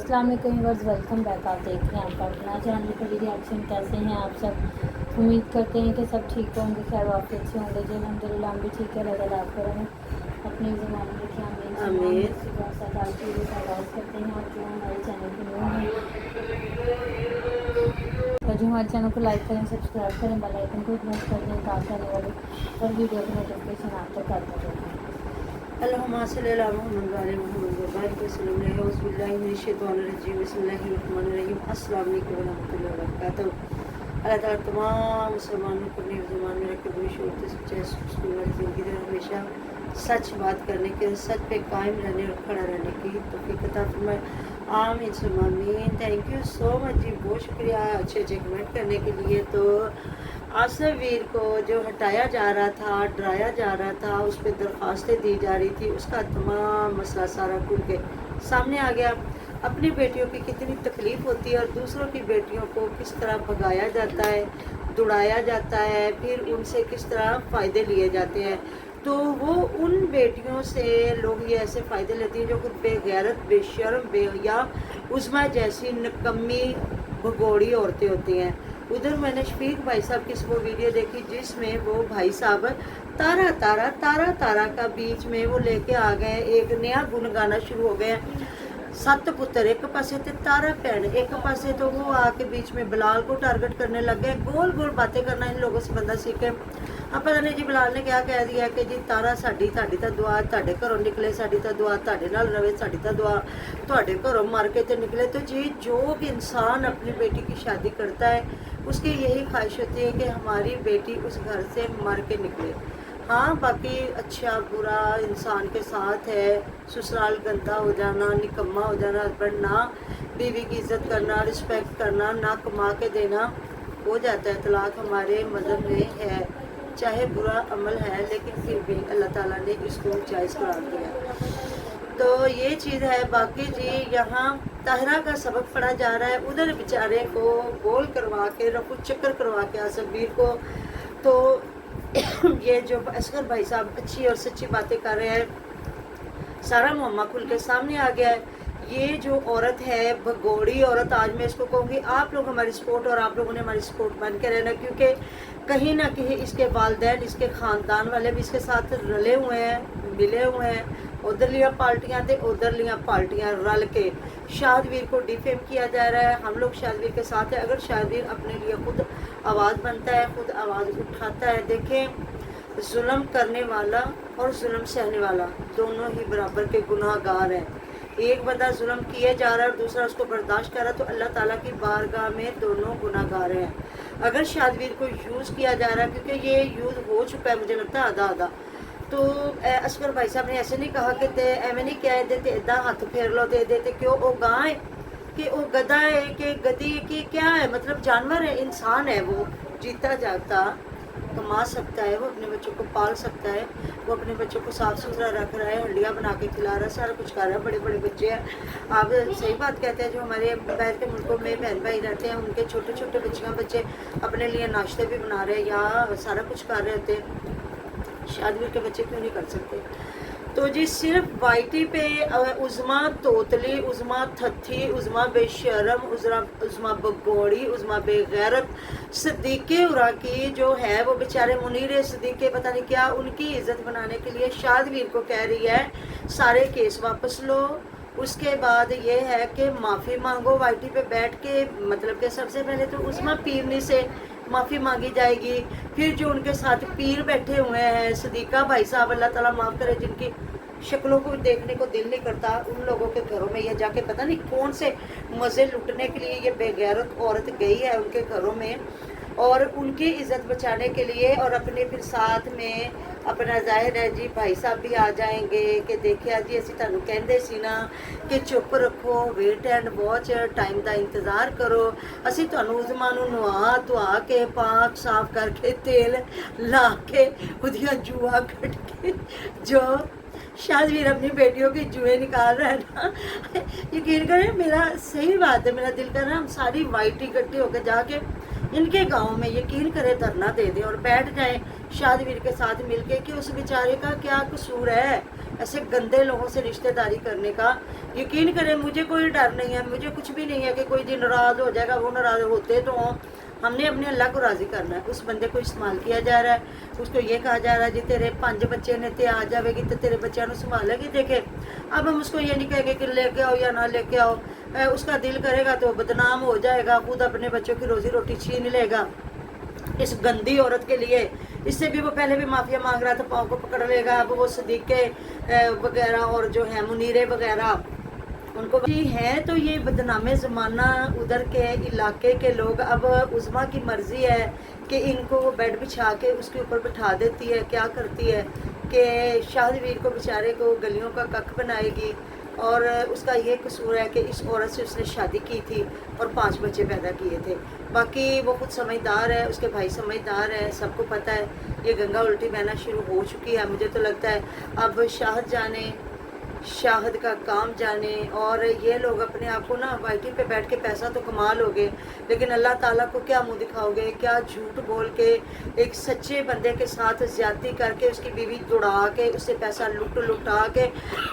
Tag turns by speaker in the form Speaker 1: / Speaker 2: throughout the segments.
Speaker 1: अस्सलाम वालेकुम viewers, welcome back. आप देख रहे हैं आपका अपना चैनल पर रिएक्शन। कैसे हैं आप सब? उम्मीद करते हैं कि सब ठीक होंगे, खैर वाक़ई अच्छे होंगे जी। अल्हम्दुलिल्लाह हम भी ठीक है। अल्लाह ताला आपको रहें अपने ज़माने रखिए। आमीन। आगाज़ करते हैं। और जो हमारे चैनल पर न्यू हैं तो जो हमारे चैनल को लाइक करें, सब्सक्राइब करें, बेल आइकन को प्रेस कर दें ताकि आने वाले हर वीडियो की नोटिफिकेशन आप तक आता रहे।
Speaker 2: अस्सलाम वालेकुम रहमतुल्लाहि व बरकातहू। अल्लाह ताला तमाम मुसलमानों को अपने ज़बान में रखे, बुरी शोरत सच्चाई सुकून वाली ज़िंदगी दे, हमेशा सच बात करने के, सच पे कायम रहने और खड़ा रहने की तौफीक अता फरमाए। आमीन सुम्मा आमीन। थैंक यू सो मच जी, बहुत शुक्रिया अच्छे अच्छे कमेंट करने के लिए। तो आसिफ वीर को जो हटाया जा रहा था, डराया जा रहा था, उस पर दरख्वास्तें दी जा रही थी, उसका तमाम मसला सारा खुल के सामने आ गया। अपनी बेटियों की कितनी तकलीफ़ होती है और दूसरों की बेटियों को किस तरह भगाया जाता है, दुड़ाया जाता है, फिर उनसे किस तरह फ़ायदे लिए जाते हैं। तो वो उन बेटियों से लोग ये ऐसे फ़ायदे लेते हैं जो खुद बेगैरत, बेशर्म, बेहया, उस्मा जैसी निकम्मी भगोड़ी औरतें होती हैं। उधर मैंने शफीक भाई साहब की वो वीडियो देखी जिसमें वो भाई साहब तारा तारा तारा तारा का बीच में वो लेके आ गए, एक नया गुण गाना शुरू हो गए। सत्त पुत्र एक पासे ते तारा भैन एक पासे, तो वो आके बीच में बिलाल को टारगेट करने लग गए। गोल गोल बातें करना इन लोगों से बंदा सीखे। अब पता नहीं जी बिलाल ने क्या कह दिया कि जी तारा साडी तां दुआ तुहाडे घरों निकले, साडी तां दुआ तुहाडे नाल रवे, साडी तां दुआ तुहाडे घरों मर के ते निकले। तो जी जो भी इंसान अपनी बेटी की शादी करता है उसकी यही ख्वाहिश होती है कि हमारी बेटी उस घर से मर के निकले। हाँ, बाकी अच्छा बुरा इंसान के साथ है, ससुराल गंदा हो जाना, निकम्मा हो जाना, हस्बैंड ना बीवी की इज्जत करना, रिस्पेक्ट करना, ना कमा के देना, हो जाता है तलाक। हमारे मज़हब में है, चाहे बुरा अमल है लेकिन फिर भी अल्लाह ताला ने इसको जायज़ करार दिया। तो ये चीज़ है। बाकी जी यहाँ ताहरा का सबक पढ़ा जा रहा है, उधर बेचारे को गोल करवा के रफू चक्कर करवा के आसिफ वीर को। तो ये जो असगर भाई साहब अच्छी और सच्ची बातें कर रहे हैं, सारा मुअम्मा खुल के सामने आ गया है। ये जो औरत है भगोड़ी औरत, आज मैं इसको कहूँगी आप लोग हमारी सपोर्ट और आप लोगों ने हमारी सपोर्ट बन के रहना, क्योंकि कहीं ना कहीं इसके वालिदैन, इसके ख़ानदान वाले भी इसके साथ रले हुए हैं, मिले हुए हैं। उधर लिया पार्टियाँ थे, उधर लिया पार्टियाँ, रल के शादवीर को डिफेम किया जा रहा है। हम लोग शादवीर के साथ है। अगर शादवीर अपने लिए खुद आवाज़ बनता है, खुद आवाज़ उठाता है। देखें, जुल्म करने वाला और जुल्म सहने वाला दोनों ही बराबर के गुनाहगार हैं। एक बंदा जुल्म किए जा रहा है और दूसरा उसको बर्दाश्त कर रहा है, तो अल्लाह ताला की बारगाह में दोनों गुनाहगार हैं। अगर शादवीर को यूज़ किया जा रहा है, क्योंकि ये यूज़ हो चुका है मुझे लगता है आधा आधा, तो असगर भाई साहब ने ऐसे नहीं कहा कि ते एवं नहीं कह देते इदा हाथ फेर लो दे देते, क्यों वो गां है कि वो गधा है कि गधी की क्या है, मतलब जानवर है, इंसान है, वो जीता जागता कमा सकता है, वो अपने बच्चों को पाल सकता है, वो अपने बच्चों को साफ़ सुथरा रख रहा है, हंडिया बना के खिला रहा है, सारा कुछ कर रहा है। बड़े बड़े बच्चे हैं, आप सही बात कहते हैं। जो हमारे बाहर के मुल्कों में बहन भाई रहते हैं, उनके छोटे छोटे बच्चे अपने लिए नाश्ते भी बना रहे हैं या सारा कुछ कर रहे होते हैं। शादवीर के बच्चे क्यों नहीं कर सकते? तो जी सिर्फ वाईटी पे उज़मा तोतली, उज़मा थथी, उज़मा बेशरम, उज़मा बगोड़ी, उज़मा बेगैरत, सदीक़े उरा की जो है वो बेचारे मुनीर सदीक़े पता नहीं क्या, उनकी इज़्ज़त बनाने के लिए शादवीर को कह रही है सारे केस वापस लो। उसके बाद ये है कि माफ़ी मांगो वाईटी पे बैठ के, मतलब कि सबसे पहले तो उज़मा पीरनी से माफ़ी मांगी जाएगी। फिर जो उनके साथ पीर बैठे हुए हैं, सदीक़ा भाई साहब अल्लाह ताला माफ़ करे, जिनकी शक्लों को देखने को दिल नहीं करता, उन लोगों के घरों में ये जाके पता नहीं कौन से मज़े लुटने के लिए ये बेगैरत औरत गई है उनके घरों में, और उनकी इज़्ज़त बचाने के लिए। और अपने फिर साथ में अपना जाहिर है जी भाई साहब भी आ जाएंगे कि देखिए जी असी तुहानू कहंदे सी ना कि चुप रखो, वेट एंड वॉच, टाइम का इंतज़ार करो, असी तुहानू उज़मा नू नवा धुआ के पाक साफ करके तेल ला के उदियां जुआ कट के जो शादवीर अपनी बेटियों की जुए निकाल रहा है ना, यकीन करें मेरा सही बात है, मेरा दिल कर रहा है हम सारी वाइट इकट्ठे होकर जाके इनके गांव में यकीन करें धरना दे दें और बैठ जाएं शादवीर के साथ मिलके कि उस बेचारे का क्या कसूर है, ऐसे गंदे लोगों से रिश्तेदारी करने का। यकीन करें मुझे कोई डर नहीं है, मुझे कुछ भी नहीं है कि कोई जी नाराज़ हो जाएगा, वो नाराज़ होते तो हों। हमने अपने अल्लाह को राज़ी करना है। उस बंदे को इस्तेमाल किया जा रहा है, उसको ये कहा जा रहा है जी तेरे 5 बच्चे ने ते आ जाएगी तो तेरे बच्चों को संभालेगी। देखे अब हम उसको ये नहीं कहेंगे कि लेके आओ या ना लेके आओ, उसका दिल करेगा तो बदनाम हो जाएगा, खुद अपने बच्चों की रोज़ी रोटी छीन लेगा इस गंदी औरत के लिए। इससे भी वो पहले भी माफिया मांग रहा था, पाँव को पकड़ लेगा। अब वो सदीके वगैरह और जो है मुनीरे वगैरह उनको भी है, तो ये बदनामे ज़माना उधर के इलाके के लोग। अब उज़मा की मर्ज़ी है कि इनको वो बेड बिछा के उसके ऊपर बिठा देती है, क्या करती है कि शाहदवीर को बेचारे को गलियों का कख बनाएगी। और उसका ये कसूर है कि इस औरत से उसने शादी की थी और 5 बच्चे पैदा किए थे। बाकी वो खुद समझदार है, उसके भाई समझदार है, सबको पता है ये गंगा उल्टी बहना शुरू हो चुकी है। मुझे तो लगता है अब शाहद जाने, शाहद का काम जाने। और ये लोग अपने आप को ना वाईटी पे बैठ के पैसा तो कमा लोगे, लेकिन अल्लाह ताला को क्या मुंह दिखाओगे, क्या झूठ बोल के एक सच्चे बंदे के साथ ज्यादती करके उसकी बीवी दौड़ा के उससे पैसा लुटा के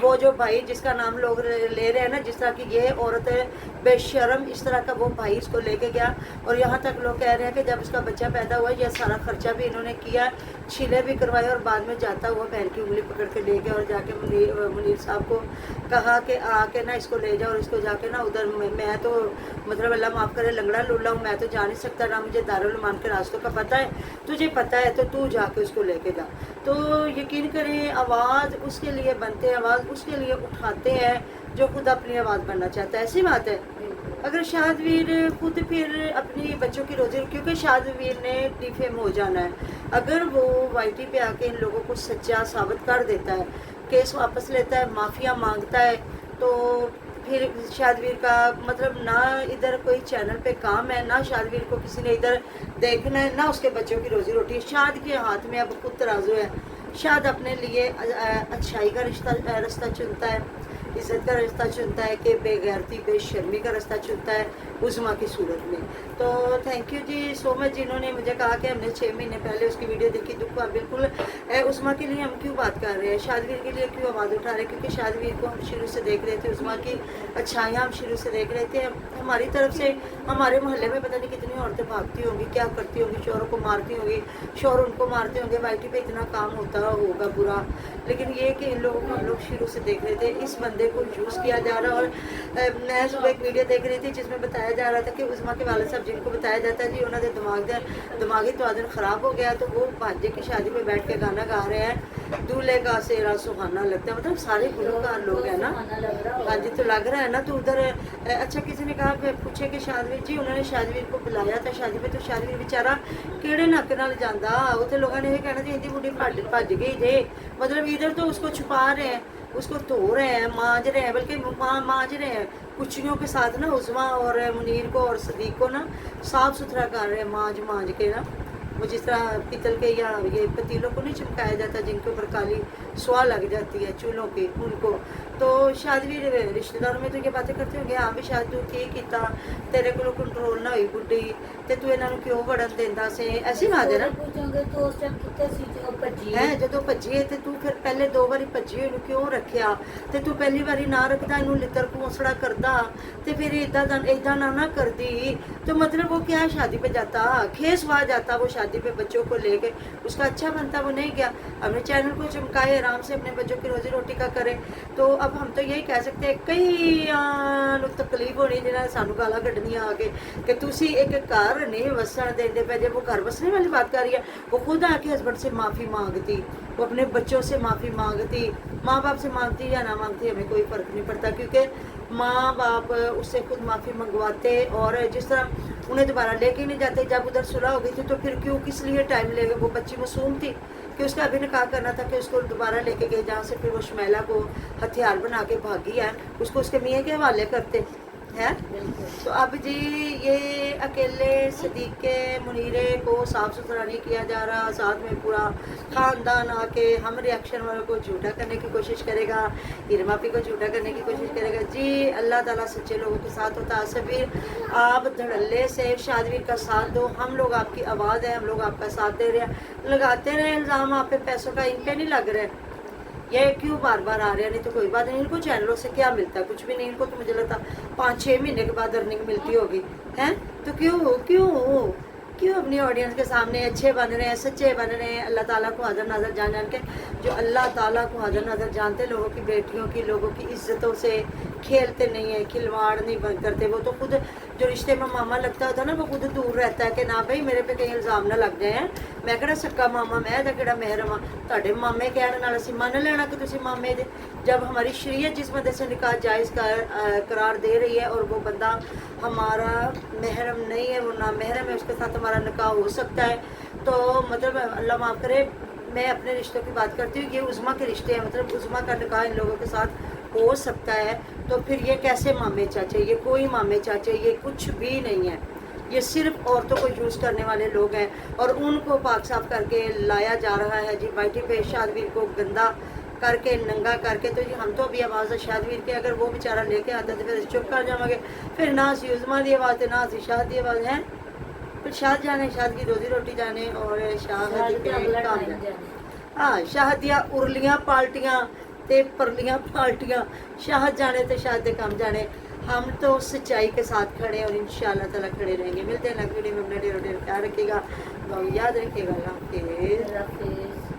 Speaker 2: वो जो भाई जिसका नाम लोग ले रहे हैं ना, जिस तरह की ये औरत है बेशरम, इस तरह का वो भाई इसको लेके गया। और यहाँ तक लोग कह रहे हैं कि जब उसका बच्चा पैदा हुआ यह सारा खर्चा भी इन्होंने किया, छीले भी करवाए और बाद में जाता हुआ बहन की उंगली पकड़ के ले गया और जाके मुनीर साहब को कहा कि आके ना इसको ले जाओ और इसको जाके ना उधर मैं तो मतलब अल्लाह माफ़ करे लंगड़ा लूला हूँ, मैं तो जा नहीं सकता, ना मुझे दारुल मान के रास्तों का पता है, तुझे पता है तो तू जाके उसको लेके जा। तो यकीन करें आवाज़ उसके लिए बनते हैं, आवाज़ उसके लिए उठाते हैं जो खुद अपनी आवाज़ बनना चाहता है। ऐसी बात है। अगर शाहदवीर खुद फिर अपनी बच्चों की रोज़ी, क्योंकि शाहदवीर ने डिफेम हो जाना है, अगर वो वाईटी पे आके इन लोगों को सच्चा साबित कर देता है, केस वापस लेता है, माफिया मांगता है, तो फिर शाहदवीर का मतलब ना इधर कोई चैनल पे काम है, ना शाहदवीर को किसी ने इधर देखना है, ना उसके बच्चों की रोज़ी रोटी है। शाद के हाथ में अब खुद तराजू है। शाद अपने लिए अच्छाई का रास्ता चुनता है, इज़्ज़त का रास्ता चुनता है कि बेगैरती बेशर्मी का रास्ता चुनता है उज़मा की सूरत में। तो thank you ji so much जिन्होंने मुझे कहा कि हमने 6 महीने पहले उसकी वीडियो देखी। दुख हुआ बिल्कुल। उज़मा के लिए हम क्यों बात कर रहे हैं, शादवीर के लिए क्यों आवाज़ उठा रहे हैं, क्योंकि शादवीर को हम शुरू से देख रहे थे, उज़मा की अच्छाइयाँ हम शुरू से देख रहे थे। हमारी तरफ से हमारे मोहल्ले में पता नहीं कितनी औरतें भागती होंगी, क्या करती होंगी, शोरों को मारती होंगी, शोर उनको मारते होंगे, वाईटी पे इतना काम होता होगा बुरा। लेकिन ये कि इन लोगों को हम लोग शुरू से देख रहे थे, इस बंदे को यूज़ किया जा रहा। और मैं सुबह एक वीडियो देख रही थी जिसमें बताया जा रहा था कि उज़मा के वालिद साहब जिनको बताया जाता है जी उन्होंने दिमागी तवाज़ुन ख़राब हो गया, तो वो भांजे की शादी में बैठ के गाना गा रहे हैं, दूल्हे का सेहरा सुहाना लगता है। मतलब सारे गुलकार लोग हैं ना, हाँ जी, तो लग रहा है ना। तो उधर अच्छा किसी ने कहा पूछे कि शादवीर जी, उन्होंने शादवीर को बुलाया था शादी में, तो शादवीर बेचारा केड़े नक नाल जांदा, उतने लोगों ने ये कहना जी इनकी बुढ़ी भज गई जे। मतलब इधर तो उसको छुपा रहे हैं, उसको धो रहे हैं, मांज रहे हैं, बल्कि मांज रहे हैं कुचियों के साथ ना, उज़मा और मुनीर को और सदीक को ना साफ़ सुथरा कर रहे हैं मांज के ना। वो जिस तरह पीतल के या ये पतीलों को नहीं चिपकाया जाता जिनके ऊपर काली स्वाह लग जाती है चूल्हों की, उनको। तो शादवीर रिश्तेदारों में तो ये बातें करते होंगे, हाँ भी शायद तू की किता, तेरे को कंट्रोल ना हुई बुढ़ी ते तू इन्हों क्यों वड़न देंदा से। ऐसी बात है ना है, जो भजी है तो तू फिर पहले 2 बारी भजी हुई क्यों रखिया, तो तू पहली बारी ना रखता, इनू लितर घोंसड़ा करदा, तो फिर इदा ना कर दी। तो मतलब वो क्या शादी पे जाता, खेस हुआ जाता, वो शादी पे बच्चों को लेके, उसका अच्छा बनता, वो नहीं गया, अपने चैनल को चमकाए, आराम से अपने बच्चों की रोजी रोटी का करे। तो अब हम तो यही कह सकते हैं कई तकलीफ होनी जिन्हें सानू गाला कढ़निया आके कि तुसी एक घर नहीं वसन देंदे पे, जब वो घर वसने वाली बात कर रही है, वो खुद आके हस्बैंड से माफ़ी मांगती, वो अपने बच्चों से माफ़ी मांगती, माँ बाप से मांगती या ना मांगती हमें कोई फ़र्क नहीं पड़ता, क्योंकि माँ बाप उससे खुद माफ़ी मंगवाते और जिस तरह उन्हें दोबारा लेके नहीं जाते। जब उधर सुलह हो गई थी तो फिर क्यों किस लिए टाइम ले गए, वो बच्ची मासूम थी कि उसका अभी निकाह करना था कि उसको दोबारा लेके गए, जहाँ से फिर वो शमैला को हथियार बना के भागी है, उसको उसके मियाँ के हवाले करते हैं। तो अब जी ये अकेले सदीक के मुनीरे को साफ़ सुथरा नहीं किया जा रहा, साथ में पूरा ख़ानदान आके हम रिएक्शन वालों को झूठा करने की कोशिश करेगा, इरमापी को झूठा करने की कोशिश करेगा। जी अल्लाह ताला सच्चे लोगों के साथ होता है। सबीर आप धड़ल्ले से शादवीर का साथ दो, हम लोग आपकी आवाज़ है, हम लोग आपका साथ दे रहे हैं, लगाते रहे इल्ज़ाम आप पे, पैसों का इन पे नहीं लग रहा है। ये क्यों बार बार आ रहे हैं, नहीं तो कोई बात नहीं, इनको चैनलों से क्या मिलता है, कुछ भी नहीं, इनको तो मुझे लगता 5-6 महीने के बाद अर्निंग मिलती होगी, हैं? तो क्यों क्यों क्यों अपनी ऑडियंस के सामने अच्छे बन रहे हैं, सच्चे बन रहे हैं, अल्लाह ताला को हाज़िर नाज़र जान जान के, जो अल्लाह ताला को हाज़िर नाज़र जानते, लोगों की बेटियों की, लोगों की इज्जतों से खेलते नहीं है, खिलवाड़ नहीं बंद करते, वो तो खुद जो रिश्ते में मामा लगता होता है ना, वो खुद दूर रहता है कि ना भाई मेरे पे कहीं इल्ज़ाम ना लग जाए, मैं किहड़ा सक्का मामा, मैं तो किहड़ा मेहरम हाँ, तुहाडे मामे कहण नाल असीं मन लेना कि तुसीं मामे दे, जब हमारी शरीयत जिस बंदे से निकाह जायज़ करार दे रही है और वो बंदा हमारा महरम नहीं है, वो ना महरम है, उसके साथ हमारा निकाह हो सकता है, तो मतलब अल्लाह माफ़ करे, मैं अपने रिश्तों की बात करती हूँ, ये उज़मा के रिश्ते हैं, मतलब उज़मा का निकाह इन लोगों के साथ हो सकता है, तो फिर ये कैसे मामे चाचे, ये कोई मामे चाचे, ये कुछ भी नहीं है, ये सिर्फ औरतों को यूज़ करने वाले लोग हैं, और उनको पाक साफ करके लाया जा रहा है जी, वाईटी पे शादवीर को गंदा करके, नंगा करके, तो जी हम तो अभी आवाज़ है शादवीर के, अगर वो बेचारा लेके आता तो फिर चुप कर जाएंगे, फिर ना सी उज़मा की आवाज़ है, ना सी शाद की आवाज़ है, फिर शाद जाने, शाद की रोजी रोटी जाने, और शाह
Speaker 1: शादी
Speaker 2: के
Speaker 1: अगला
Speaker 2: काम
Speaker 1: टाइम
Speaker 2: जाने।
Speaker 1: जाने।
Speaker 2: हाँ, शाह दियाँ उरलियाँ पाल्टियाँ ते परलियाँ पाल्टियाँ, शाह जाने तो शाह दे काम जाने, हम तो सच्चाई के साथ खड़े हैं और इंशाअल्लाह ताला खड़े रहेंगे। मिलते हैं नेक्स्ट वीडियो में, अपना ढेरों ढेर ख्याल रखिएगा, दुआ याद रखिएगा, अल्लाह हाफिज़।
Speaker 1: अल्लाह हाफिज़।